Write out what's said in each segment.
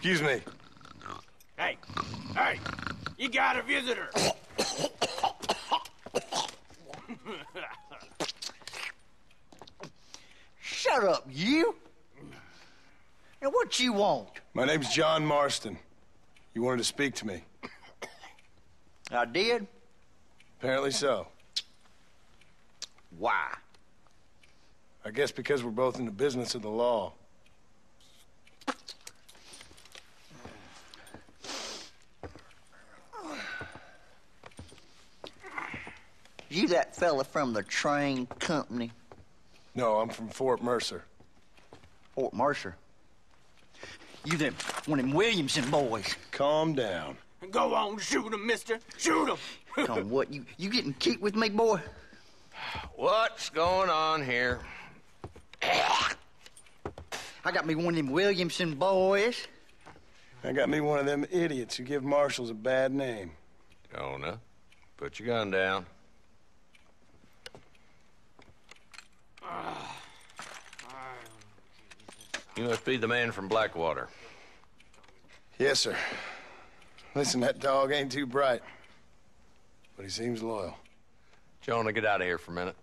Excuse me. Hey, hey, you got a visitor. Shut up, you. Now, what you want? My name's John Marston. You wanted to speak to me. I did? Apparently so. Why? I guess because we're both in the business of the law. You that fella from the train company? No, I'm from Fort Mercer. Fort Mercer? You them one of them Williamson boys. Calm down. Go on, shoot him, mister. Shoot him. Come on, what, you getting kicked with me, boy? What's going on here? I got me one of them Williamson boys. I got me one of them idiots who give marshals a bad name. Jonah, put your gun down. You must be the man from Blackwater. Yes, sir. Listen, that dog ain't too bright, but he seems loyal. Jonah, get out of here for a minute.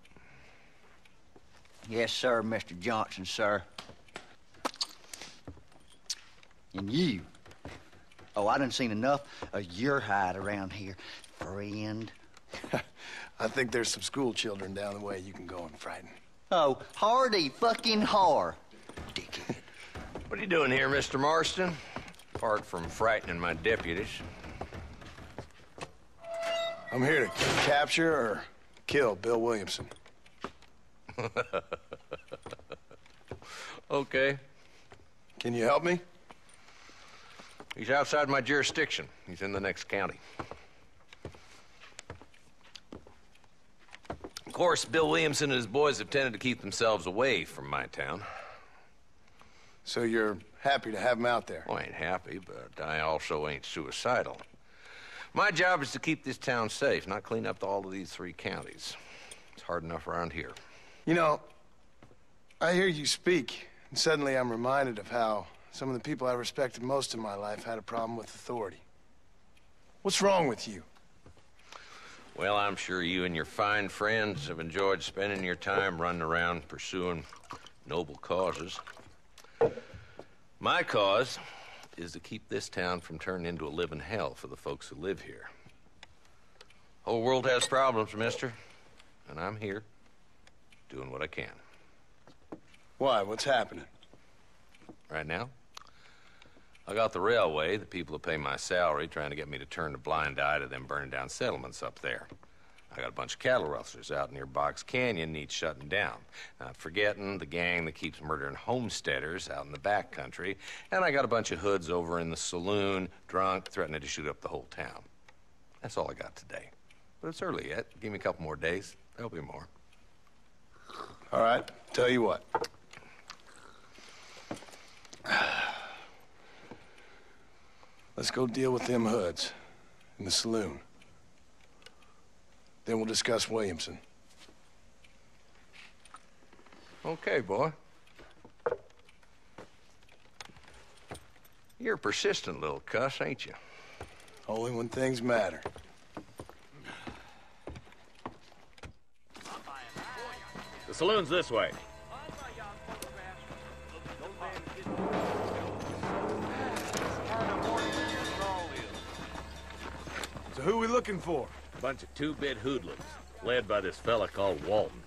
Yes, sir, Mr. Johnson, sir. And you. Oh, I done seen enough of your hide around here, friend. I think there's some school children down the way you can go and frighten. Oh, hardy fucking har. Dickhead. What are you doing here, Mr. Marston? Apart from frightening my deputies. I'm here to capture or kill Bill Williamson. Okay. Can you help me? He's outside my jurisdiction. He's in the next county. Of course, Bill Williamson and his boys have tended to keep themselves away from my town. So you're happy to have him out there? Well, I ain't happy, but I also ain't suicidal. My job is to keep this town safe, not clean up all of these 3 counties. It's hard enough around here. You know, I hear you speak, and suddenly I'm reminded of how some of the people I respected most in my life had a problem with authority. What's wrong with you? Well, I'm sure you and your fine friends have enjoyed spending your time running around pursuing noble causes. My cause is to keep this town from turning into a living hell for the folks who live here. Whole world has problems, mister, and I'm here doing what I can. Why? What's happening? Right now, I got the railway, the people who pay my salary, trying to get me to turn a blind eye to them burning down settlements up there. I got a bunch of cattle rustlers out near Box Canyon needs shutting down. Not forgetting the gang that keeps murdering homesteaders out in the back country. And I got a bunch of hoods over in the saloon, drunk, threatening to shoot up the whole town. That's all I got today. But it's early yet. Give me a couple more days. There'll be more. All right, tell you what. Let's go deal with them hoods in the saloon. Then we'll discuss Williamson. Okay, boy. You're a persistent little cuss, ain't you? Only when things matter. The saloon's this way. So who are we looking for? A bunch of 2-bit hoodlums, led by this fella called Walton.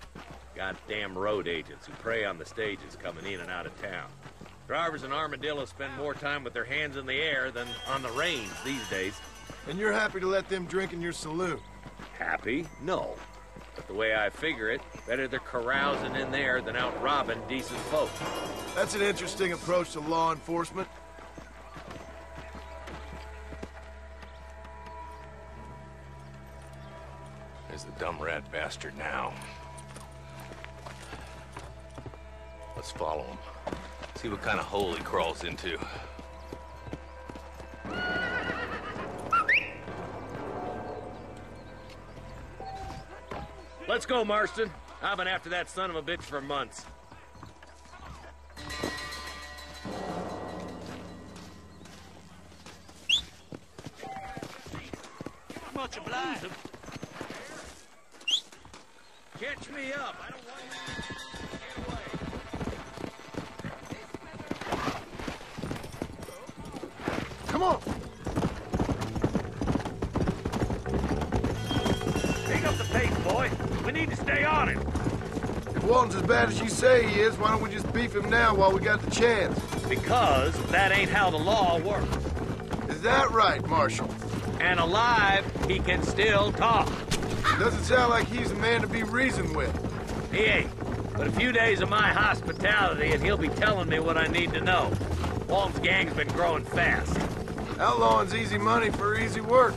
Goddamn road agents who prey on the stages coming in and out of town. Drivers in Armadillo spend more time with their hands in the air than on the reins these days. And you're happy to let them drink in your saloon? Happy? No. But the way I figure it, better they're carousing in there than out robbing decent folk. That's an interesting approach to law enforcement. There's the dumb rat bastard now. Let's follow him. See what kind of hole he crawls into. Let's go, Marston. I've been after that son of a bitch for months. much obliged. Catch me up. I don't want you to get away. Come on! Pick up the pace, boy. We need to stay on him. If Walton's as bad as you say he is, why don't we just beef him now while we got the chance? Because that ain't how the law works. Is that right, Marshal? And alive, he can still talk. Doesn't sound like he's a man to be reasoned with. He ain't. But a few days of my hospitality and he'll be telling me what I need to know. Walton's gang's been growing fast. Outlawing's easy money for easy work.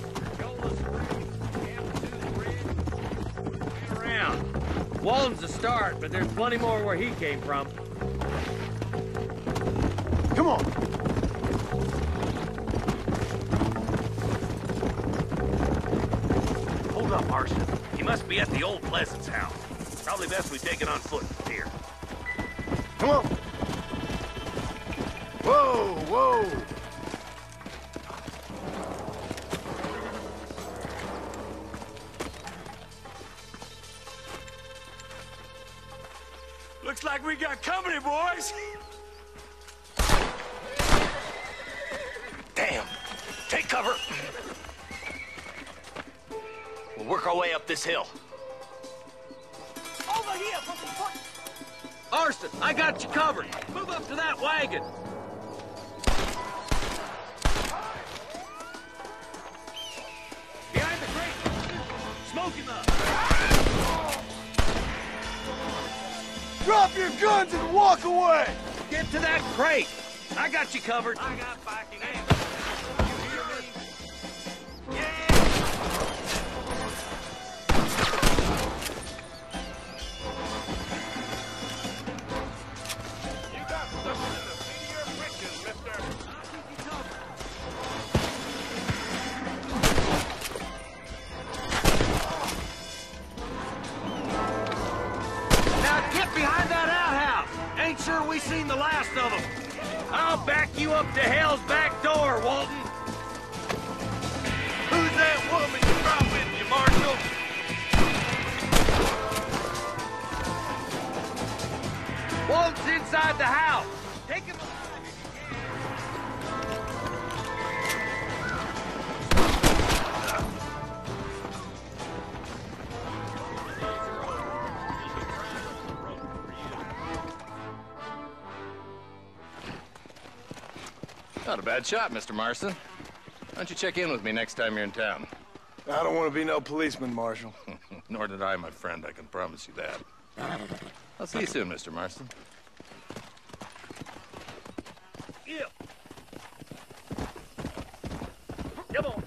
Around. Walton's the start, but there's plenty more where he came from. Come on! Hold up, Marston. He must be at the old Pleasance house. Probably best we take it on foot from here. Come on! Whoa, whoa! Looks like we got company, boys. Damn. Take cover. We'll work our way up this hill. Over here, from the front. Marston, I got you covered. Move up to that wagon. Behind the crate. Smoke him up. Drop your guns and walk away! Get to that crate. I got you covered. I got backing in. You hear me? Yeah! You got something in the seat of your britches, mister. I'll keep you covered. Now get behind that outhouse. Ain't sure we seen the last of them. I'll back you up to hell's back door, Walton. Who's that woman you brought with you, Marshal? Walton's inside the house. Take him alive Not a bad shot, Mr. Marston. Why don't you check in with me next time you're in town? I don't want to be no policeman, Marshal. Nor did I, my friend. I can promise you that. I'll see you soon, Mr. Marston. Yeah. Come on.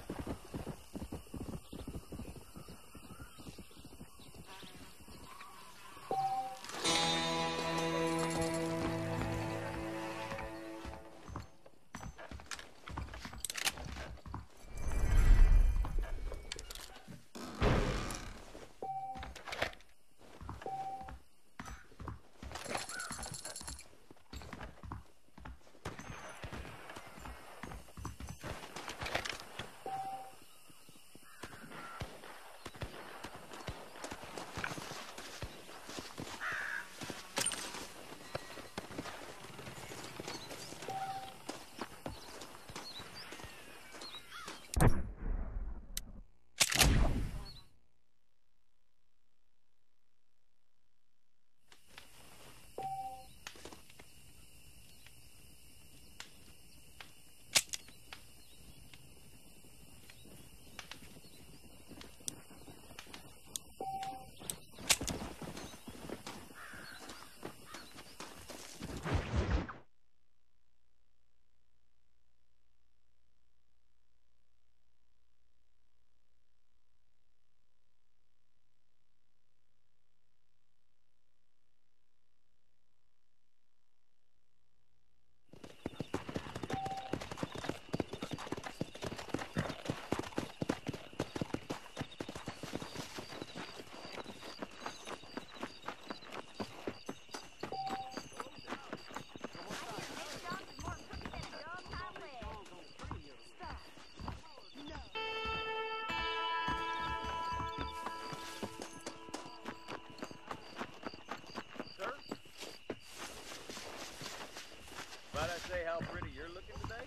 say how pretty you're looking today?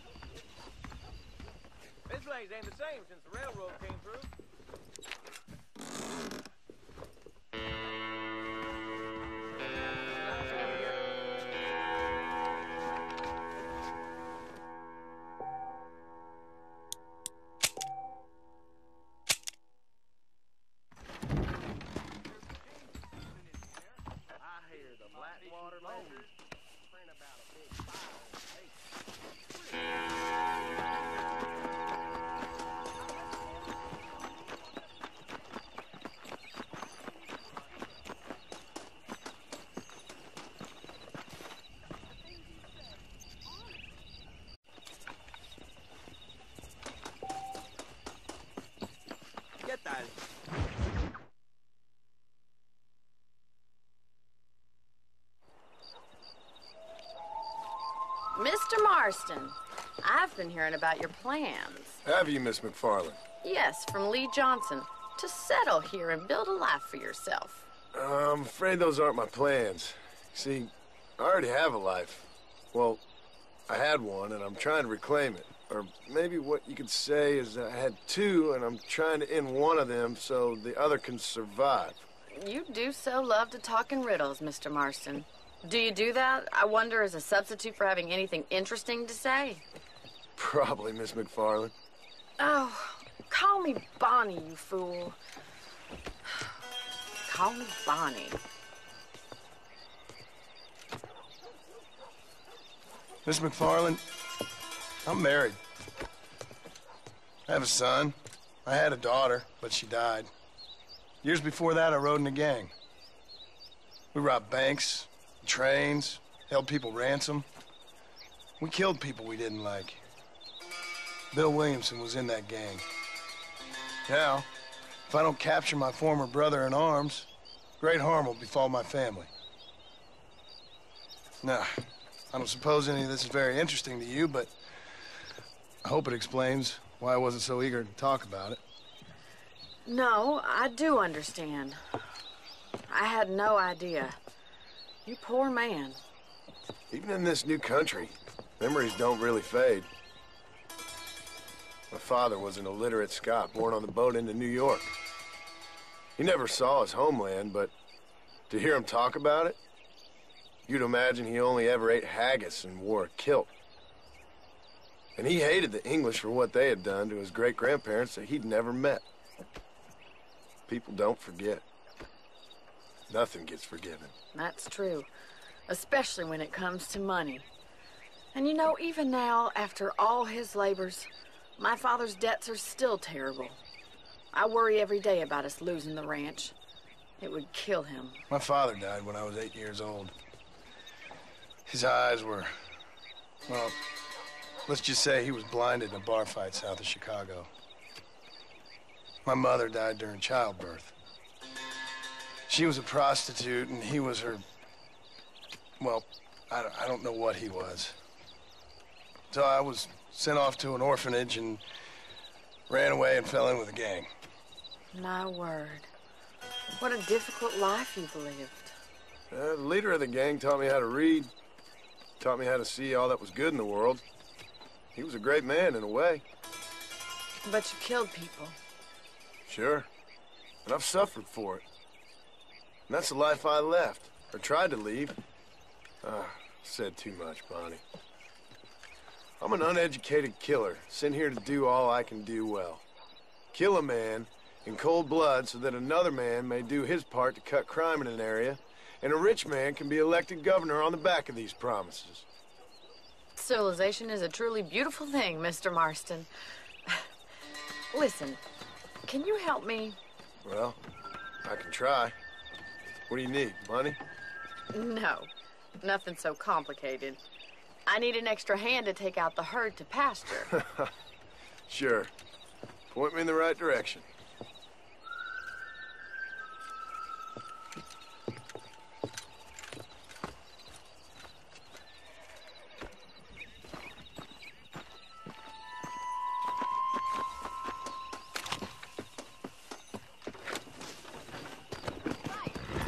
This place ain't the same since the railroad came through. Mr. Marston, I've been hearing about your plans. Have you, Miss McFarland? Yes, from Lee Johnson, to settle here and build a life for yourself. I'm afraid those aren't my plans. See, I already have a life. Well, I had one, and I'm trying to reclaim it. Or maybe what you could say is I had two, and I'm trying to end one of them so the other can survive. You do so love to talk in riddles, Mr. Marston. Do you do that, I wonder, as a substitute for having anything interesting to say? Probably, Miss McFarland. Oh, call me Bonnie, you fool. Call me Bonnie. Miss McFarland, I'm married. I have a son. I had a daughter, but she died. Years before that, I rode in a gang. We robbed banks, trains, held people ransom. We killed people we didn't like. Bill Williamson was in that gang. Now, if I don't capture my former brother in arms, great harm will befall my family. Now, I don't suppose any of this is very interesting to you, but I hope it explains why I wasn't so eager to talk about it. No, I do understand. I had no idea. You poor man. Even in this new country, memories don't really fade. My father was an illiterate Scot born on the boat into New York. He never saw his homeland, but to hear him talk about it, you'd imagine he only ever ate haggis and wore a kilt. And he hated the English for what they had done to his great-grandparents that he'd never met. People don't forget. Nothing gets forgiven. That's true, especially when it comes to money. And you know, even now, after all his labors, my father's debts are still terrible. I worry every day about us losing the ranch. It would kill him. My father died when I was 8 years old. His eyes were, well, let's just say he was blinded in a bar fight south of Chicago. My mother died during childbirth. She was a prostitute, and he was her, well, I don't know what he was. So I was sent off to an orphanage and ran away and fell in with a gang. My word. What a difficult life you've lived. The leader of the gang taught me how to read, taught me how to see all that was good in the world. He was a great man in a way. But you killed people. Sure. And I've suffered for it. And that's the life I left, or tried to leave. Said too much, Bonnie. I'm an uneducated killer, sent here to do all I can do well. Kill a man in cold blood so that another man may do his part to cut crime in an area, and a rich man can be elected governor on the back of these promises. Civilization is a truly beautiful thing, Mr. Marston. Listen, can you help me? Well, I can try. What do you need, money? No, nothing so complicated. I need an extra hand to take out the herd to pasture. Sure. Point me in the right direction.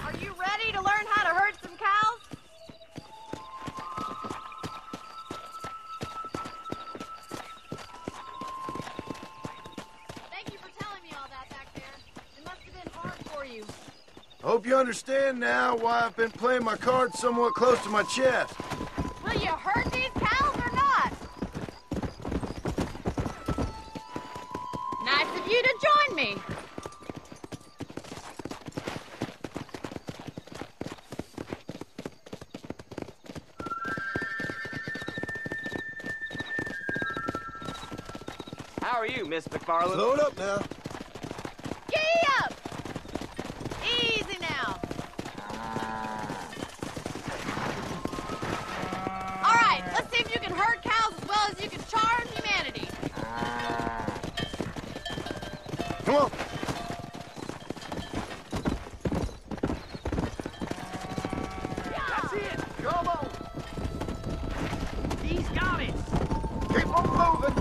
Are you ready to learn how to herd some cows? Hope you understand now why I've been playing my cards somewhat close to my chest. Will you herd these cows or not? Nice of you to join me. How are you, Miss McFarland? Load up now. Giddy up! Easy now. All right, let's see if you can herd cows as well as you can charm humanity. Come on. That's it. Come on. He's got it. Keep on moving.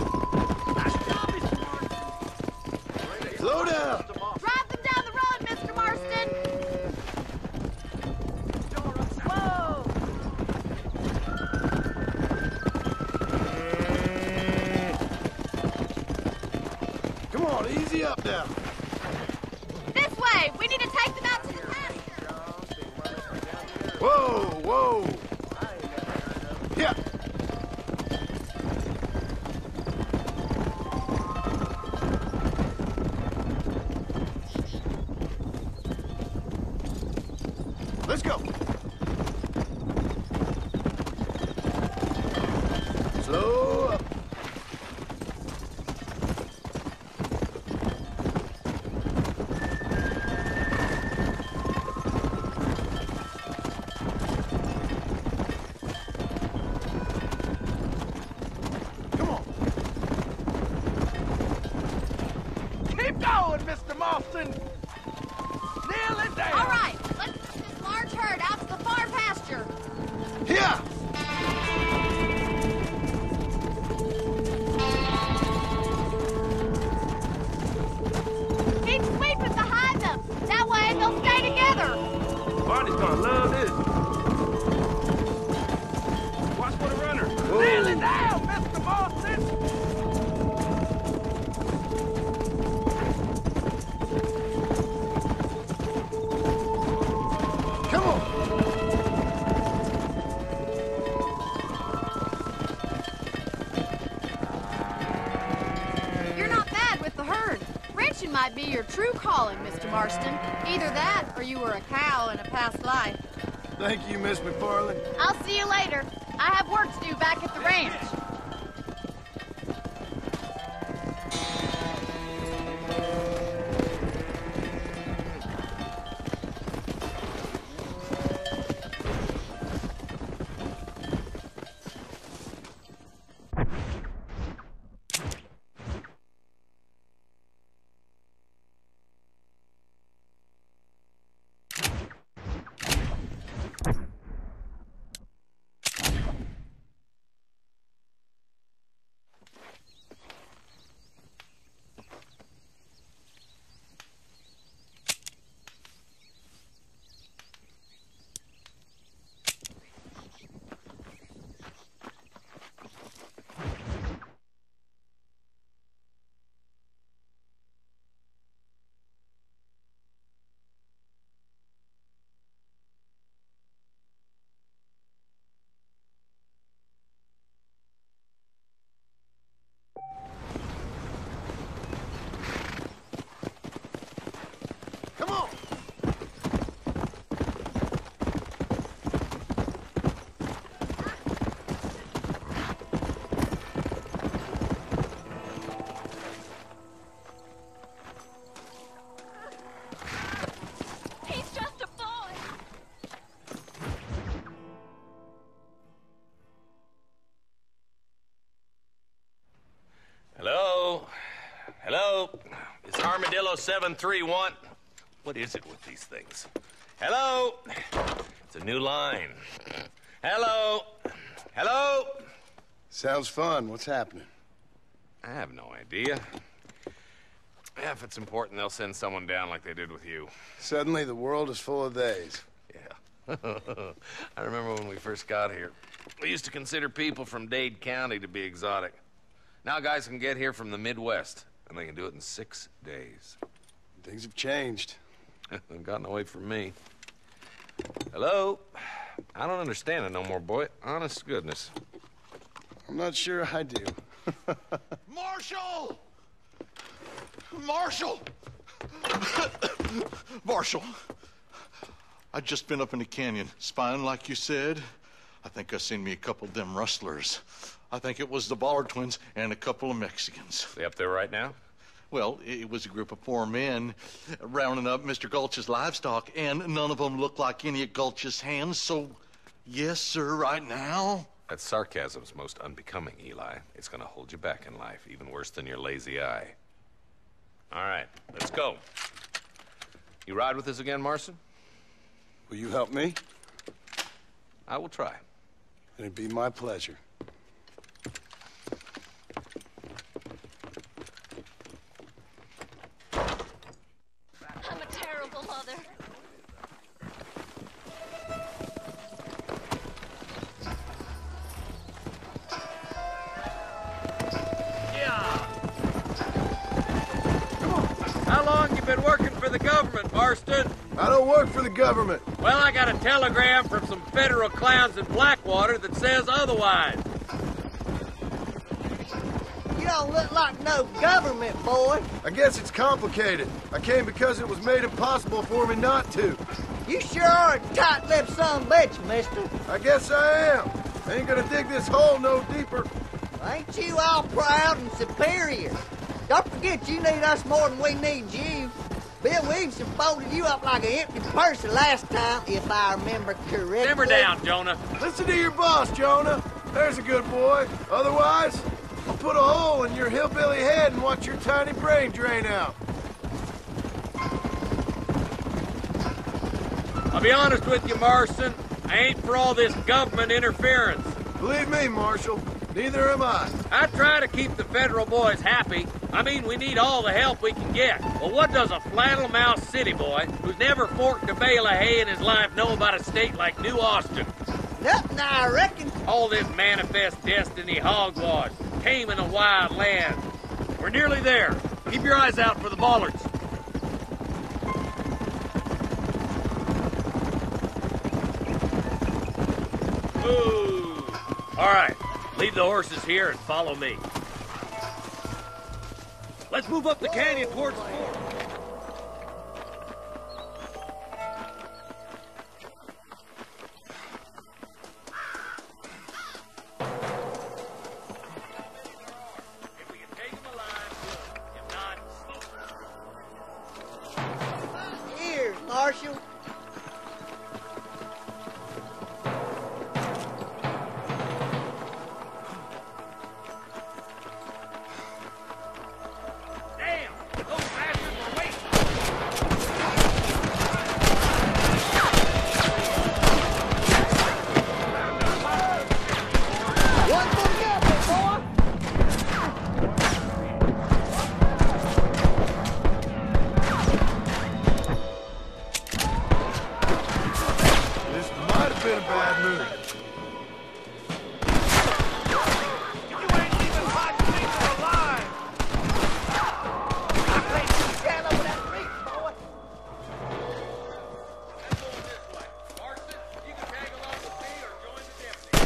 Nice job, Mr. Marston. Slow down. Drive them down the road, Mr. Marston. Whoa! Come on, easy up now. This way. We need to take them out to the pasture. Whoa, whoa. Yeah. Let's go. Slow up. Come on. Keep going, Mr. Marston. Nearly there. All right, let's put this large herd out to the far pasture. Here. Keep sweeping behind them. That way they'll stay together. Barney's gonna love this. Watch for the runner. Nearly there, Mr. Marston. Come on. You're not bad with the herd. Ranching might be your true calling, Mr. Marston. Either that, or you were a cow in a past life. Thank you, Miss McFarland. I'll see you later. I have work to do back at the ranch. Come on. He's just a boy. Hello? Hello? It's Armadillo 731. What is it with these things? Hello? It's a new line. Hello? Hello? Sounds fun. What's happening? I have no idea. Yeah, if it's important, they'll send someone down like they did with you. Suddenly, the world is full of days. Yeah. I remember when we first got here. We used to consider people from Dade County to be exotic. Now guys can get here from the Midwest, and they can do it in 6 days. Things have changed. They've gotten away from me. Hello? I don't understand it no more, boy. Honest to goodness. I'm not sure I do. Marshal! Marshal! Marshal, I'd just been up in the canyon, spying like you said. I think I seen me a couple of them rustlers. I think it was the Ballard twins and a couple of Mexicans. They up there right now? Well, it was a group of 4 men rounding up Mr. Gulch's livestock, and none of them looked like any of Gulch's hands, so yes, sir, right now. That sarcasm's most unbecoming, Eli. It's gonna hold you back in life, even worse than your lazy eye. All right, let's go. You ride with us again, Marston? Will you help me? I will try. It'd be my pleasure. I'm a terrible mother. How long you been working for the government, Marston? I don't work for the government. Well, I got a telegram from some federal clowns in Blackwater that says otherwise. You don't look like no government, boy. I guess it's complicated. I came because it was made impossible for me not to. You sure are a tight-lipped son bitch, mister. I guess I am. I ain't gonna dig this hole no deeper. Ain't you all proud and superior? Don't forget you need us more than we need you. Bill Williamson folded you up like an empty purse last time, if I remember correctly. Simmer down, Jonah. Listen to your boss, Jonah. There's a good boy. Otherwise, I'll put a hole in your hillbilly head and watch your tiny brain drain out. I'll be honest with you, Marston. I ain't for all this government interference. Believe me, Marshal, neither am I. I try to keep the federal boys happy. I mean, we need all the help we can get. Well, what does a flannel-mouthed city boy who's never forked a bale of hay in his life know about a state like New Austin? Nothing, I reckon. All this manifest destiny hogwash, taming a wild land. We're nearly there. Keep your eyes out for the Ballards. Ooh. All right, leave the horses here and follow me. Let's move up the canyon towards the fort. If we can take them alive, good. If not, Here, Marshal. damn! Those bastards were waiting. One for the government, boy. This might have been a bad move. You ain't even hot to think you're alive! I think you stand over that creek, boy. Let's go this way. Marston, you can tag along with me or join the deputy.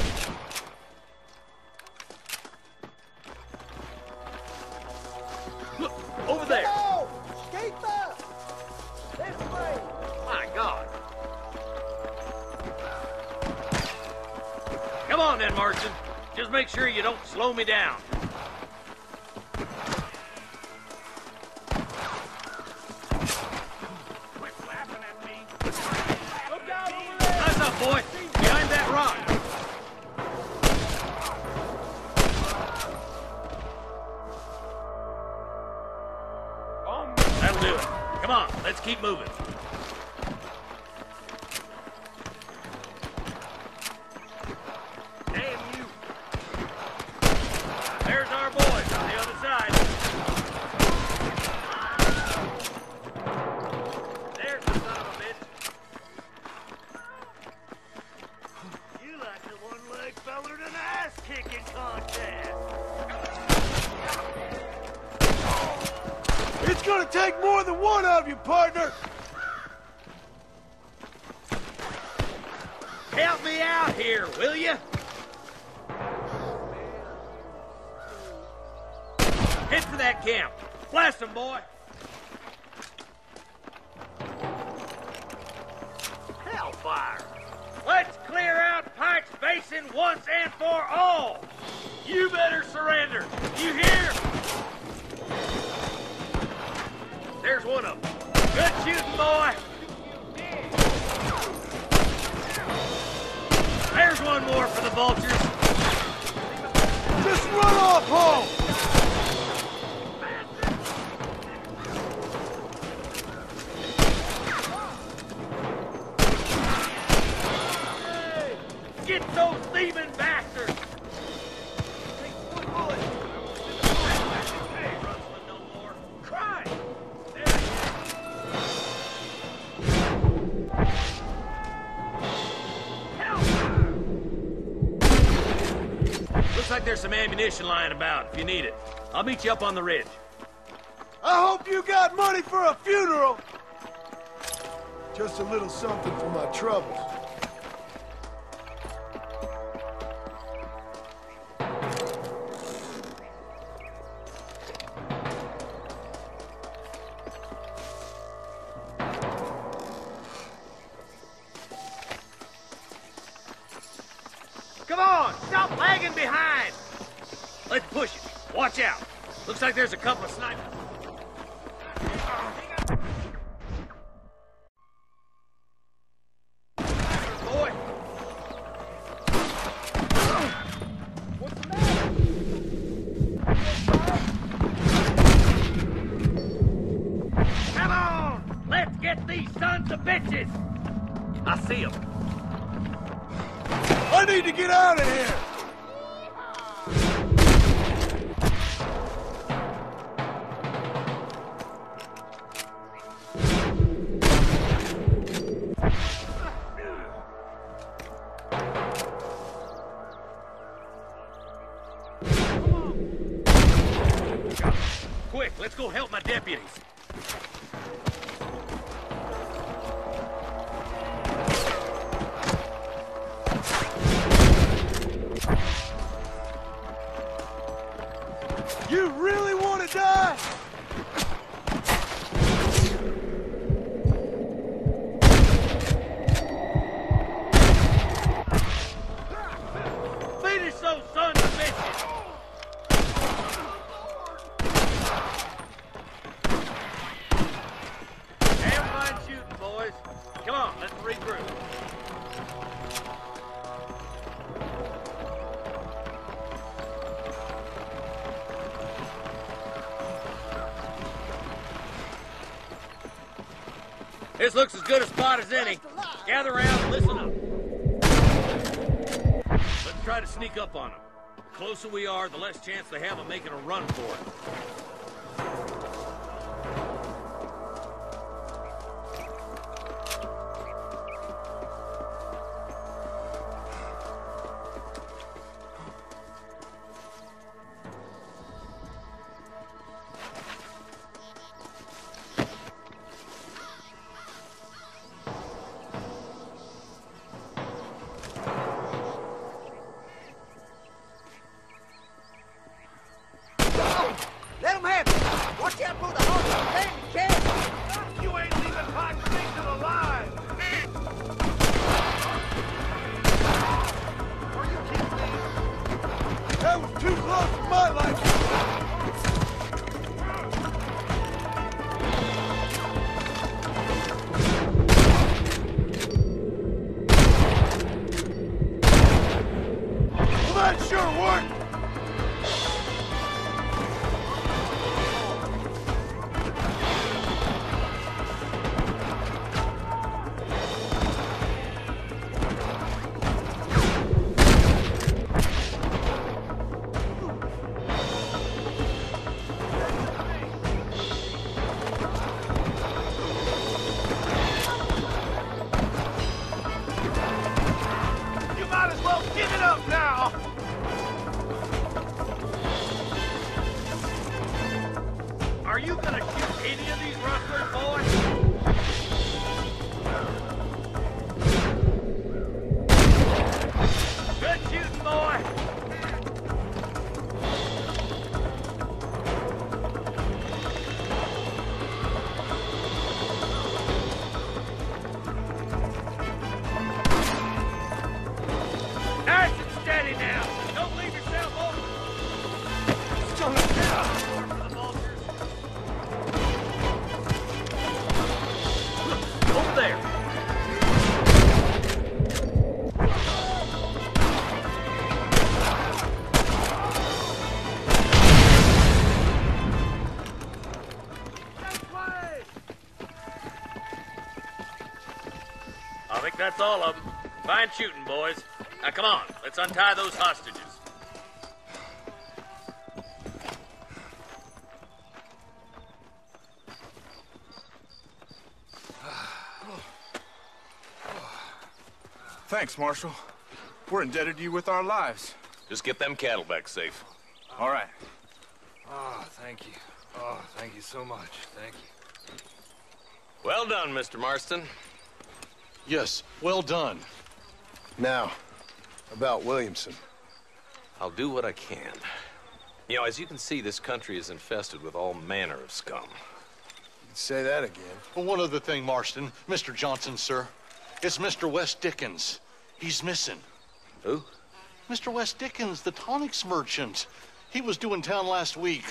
Look, over there. Oh, keep up. This way. My God. Come on then, Marston. Just make sure you don't slow me down. Quit laughing at me! Look out over there! Eyes up, boy. Behind that rock. That'll do it. Come on, let's keep moving. Damn you. There's our boys on the other side. There's the son of a bitch. You like the one-leg feller in an ass-kicking contest! It's gonna take more than one of you, partner. Help me out here, will you? Head for that camp. Blast them, boy. Hellfire. Let's clear out Pike's Basin once and for all. You better surrender. You hear? There's one of them. Good shooting, boy. There's one more for the vultures. Just run off home! Get those thieving bastards! No more. Cry! There he is. Looks like there's some ammunition lying about if you need it. I'll meet you up on the ridge. I hope you got money for a funeral! Just a little something for my troubles. Come on! Stop lagging behind! Let's push it. Watch out. Looks like there's a couple of snipers. Boy! What's the matter? Come on! Let's get these sons of bitches! I see them. I need to get out of here! Quick, let's go help my deputies. You really want to die? Finish those sons of bitches! Have fun shooting, boys. Come on, let's regroup. This looks as good a spot as any. Gather around and listen up. Let's try to sneak up on them. The closer we are, the less chance they have of making a run for it. Let them have it. Watch out for the horse and cat. You ain't leaving Pike's Basin alive! Are you kidding me? That was too close for my liking. Well, that sure worked. You might as well give it up now! Are you gonna shoot any of these rustlers, boys? Over there. I think that's all of them. Fine shooting, boys. Now come on, let's untie those hostages. Thanks, Marshal. We're indebted to you with our lives. Just get them cattle back safe. All right. Oh, thank you. Oh, thank you so much. Thank you. Well done, Mr. Marston. Yes, well done. Now, about Williamson. I'll do what I can. You know, as you can see, this country is infested with all manner of scum. You can say that again. Well, one other thing, Marston. Mr. Johnson, sir. It's Mr. Wes Dickens. He's missing. Who? Mr. Wes Dickens, the tonics merchant. He was due in town last week.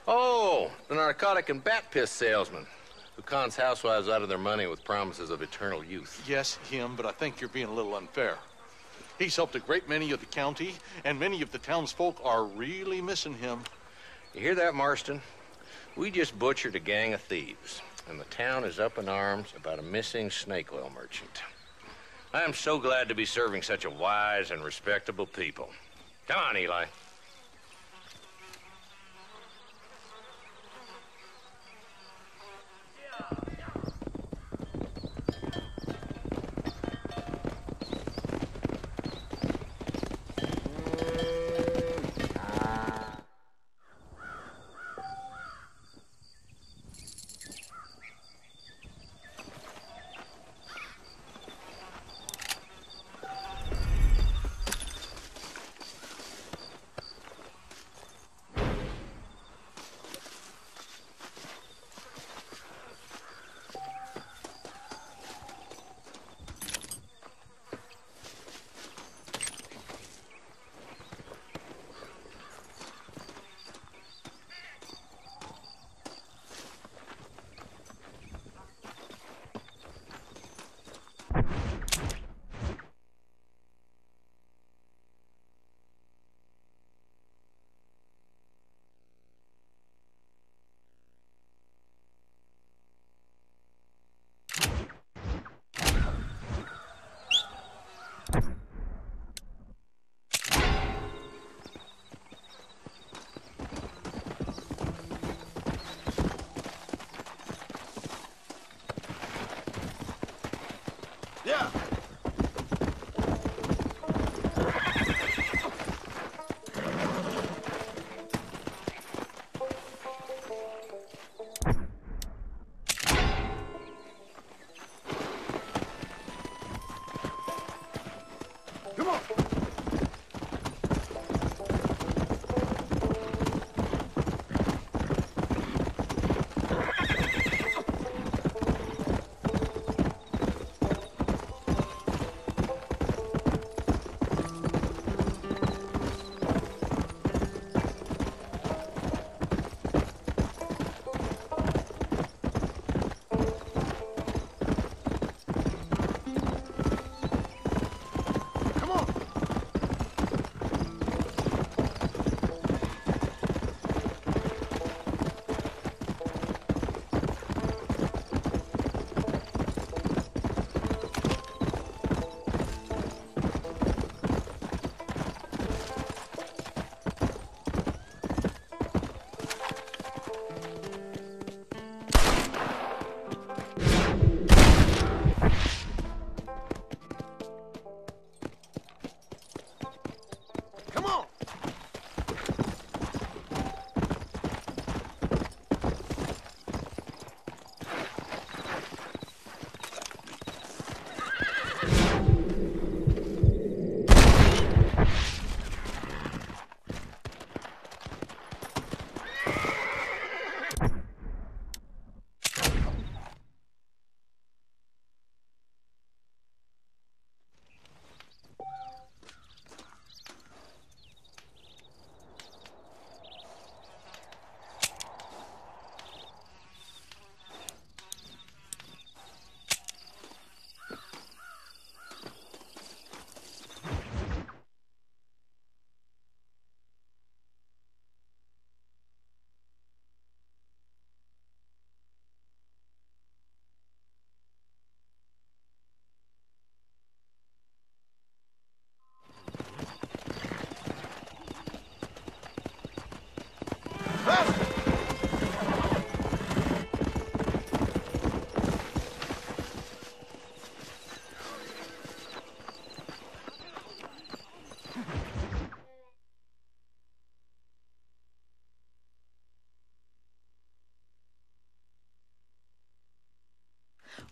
Oh, the narcotic and bat piss salesman who cons housewives out of their money with promises of eternal youth. Yes, him, but I think you're being a little unfair. He's helped a great many of the county, and many of the townsfolk are really missing him. You hear that, Marston? We just butchered a gang of thieves, and the town is up in arms about a missing snake oil merchant. I am so glad to be serving such a wise and respectable people. Come on, Eli.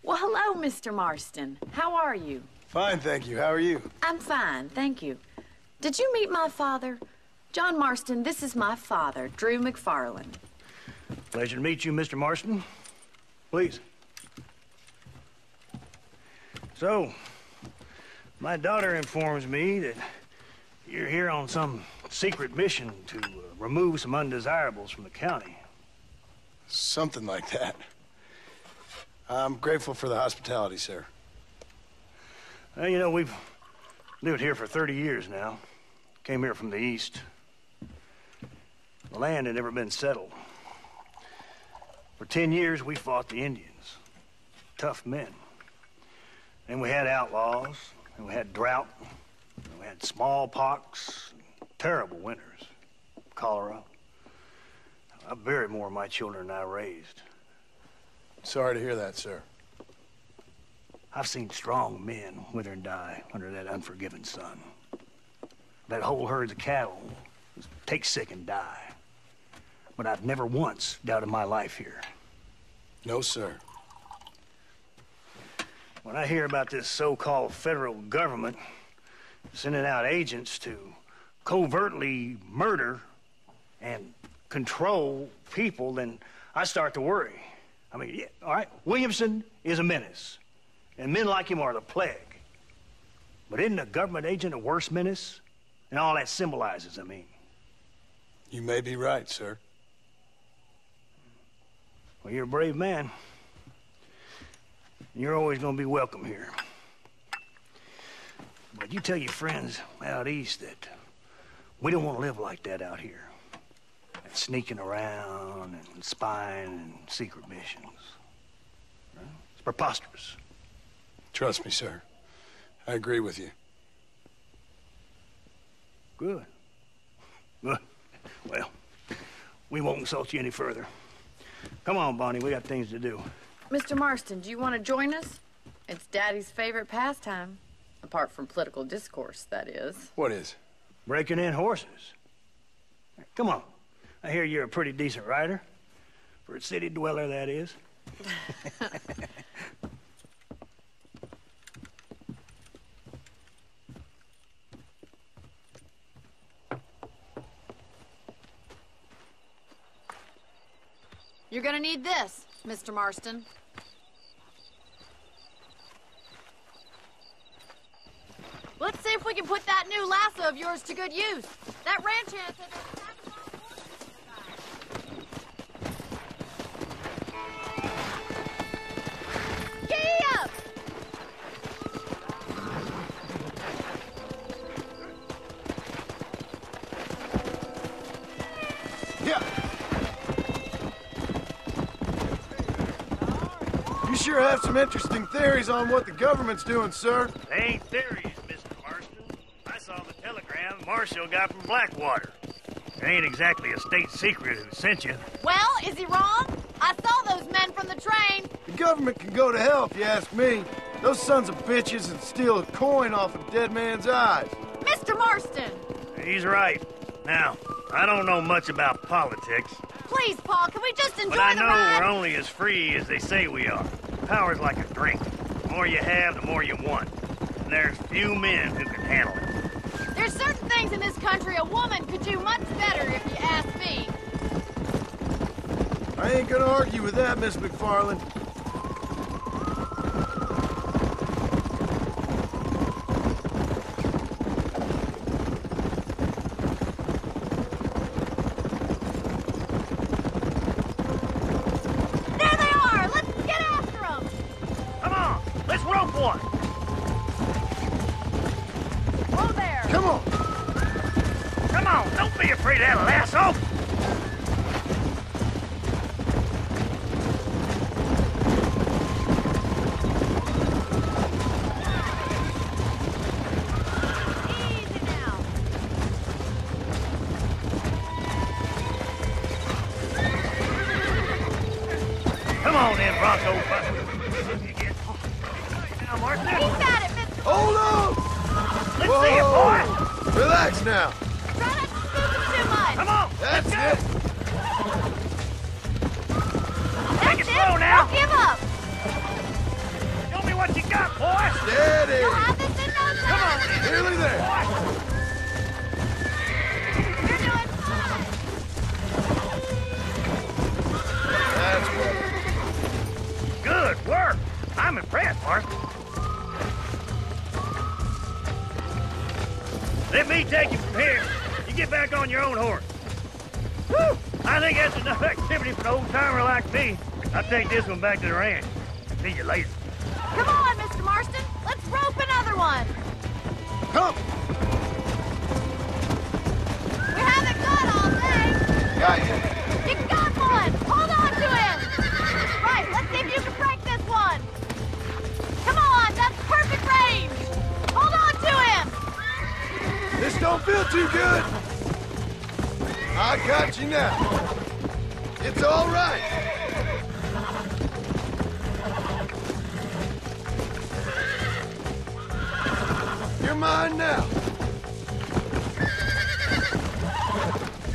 Well, hello, Mr. Marston. How are you? Fine, thank you. How are you? I'm fine, thank you. Did you meet my father? John Marston, this is my father, Drew McFarland. Pleasure to meet you, Mr. Marston. Please. So, my daughter informs me that you're here on some secret mission to remove some undesirables from the county. Something like that. I'm grateful for the hospitality, sir. Well, you know, we've lived here for 30 years now. Came here from the east. The land had never been settled. For 10 years, we fought the Indians. Tough men. Then we had outlaws, and we had drought, and we had smallpox, terrible winters, cholera. I buried more of my children than I raised. Sorry to hear that, sir. I've seen strong men wither and die under that unforgiving sun. That whole herds of cattle take sick and die. But I've never once doubted my life here. No, sir. When I hear about this so-called federal government sending out agents to covertly murder and control people, then I start to worry. I mean, yeah, all right, Williamson is a menace, and men like him are the plague. But isn't a government agent a worse menace? And all that symbolizes, I mean. You may be right, sir. Well, you're a brave man. You're always gonna be welcome here. But you tell your friends out east that we don't want to live like that out here. That sneaking around and spying and secret missions. Right? It's preposterous. Trust me, sir. I agree with you. Good. Good. Well, we won't insult you any further. Come on, Bonnie, we got things to do. Mr. Marston, do you want to join us? It's Daddy's favorite pastime. Apart from political discourse, that is. What is? Breaking in horses. Come on. I hear you're a pretty decent rider. For a city dweller, that is. You're gonna need this, Mr. Marston. Let's see if we can put that new lasso of yours to good use. That ranch hand said there's a pack of horses. Giddy up! Yeah. You sure have some interesting theories on what the government's doing, sir. They ain't theories, Mr. Marston. I saw the telegram Marshall got from Blackwater. It ain't exactly a state secret who sent you. Well, is he wrong? I saw those men from the train. The government can go to hell if you ask me. Those sons of bitches would steal a coin off a dead man's eyes. Mr. Marston! He's right. Now, I don't know much about politics. Please, Paul, can we just enjoy But I the know ride? we're only as free as they say we are. Power's like a drink. The more you have, the more you want. And there's few men who can handle it. There's certain things in this country a woman could do much better if you ask me. I ain't gonna argue with that, Miss McFarland. There they are! Let's get after them! Come on, let's rope one! Whoa there! Come on! Come on, don't be afraid of that lasso! Easy now. Bronco buster. You get... Now, Marston. He's got it, Mr. Hold on! Let's see it, boy! Relax now. Try not to spook him too much. Come on! That's let's it. go! Take it slow now! Don't give up. Show me what you got, boy! Steady. You'll have this in no time. Come on! Nearly there. You're doing fine. That's better. Good work! I'm impressed, Marston. Let me take you from here. You get back on your own horse. Whew! I think that's enough activity for an old-timer like me. I'll take this one back to the ranch. See you later. Come on, Mr. Marston. Let's rope another one. Come. We haven't got all day. Got you. You got one. Hold on to him. Right, let's see if you can break this one. Come on, that's perfect range. Hold on to him. This don't feel too good. I got you now. It's all right. You're mine now.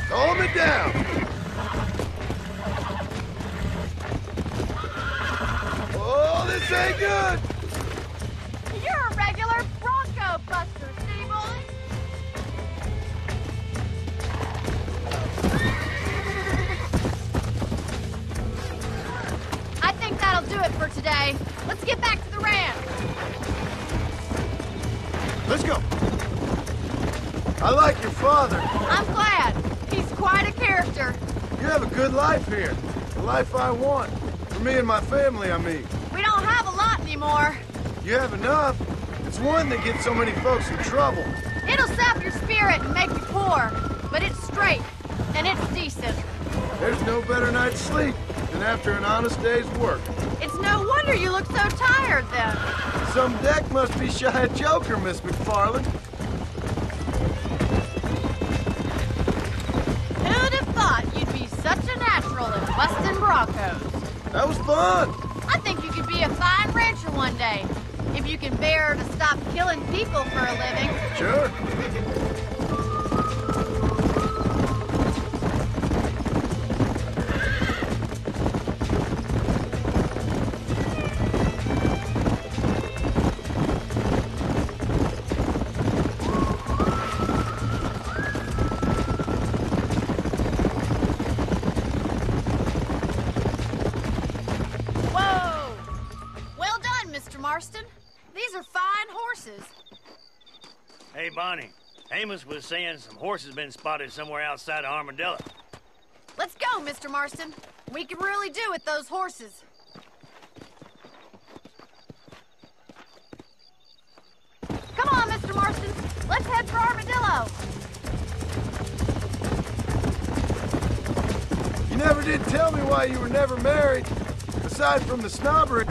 Calm it down. Oh, this ain't good. You're a regular Bronco buster, city boy. I think that'll do it for today. Let's get back to the ranch. Let's go. I like your father. I'm glad. He's quite a character. You have a good life here. The life I want. For me and my family, I mean. We don't have a lot anymore. You have enough. It's one that gets so many folks in trouble. It'll sap your spirit and make you poor, but it's straight, and it's decent. There's no better night's sleep than after an honest day's work. It's no wonder you look so tired, then. Some deck must be shy of Joker, Miss McFarland. Who'd have thought you'd be such a natural at busting Broncos? That was fun. I think you could be a fine rancher one day, if you can bear to stop killing people for a living. Sure. Marston. These are fine horses. Hey, Bonnie. Amos was saying some horses been spotted somewhere outside of Armadillo. Let's go, Mr. Marston. We can really do with those horses. Come on, Mr. Marston. Let's head for Armadillo. You never did tell me why you were never married, aside from the snobbery.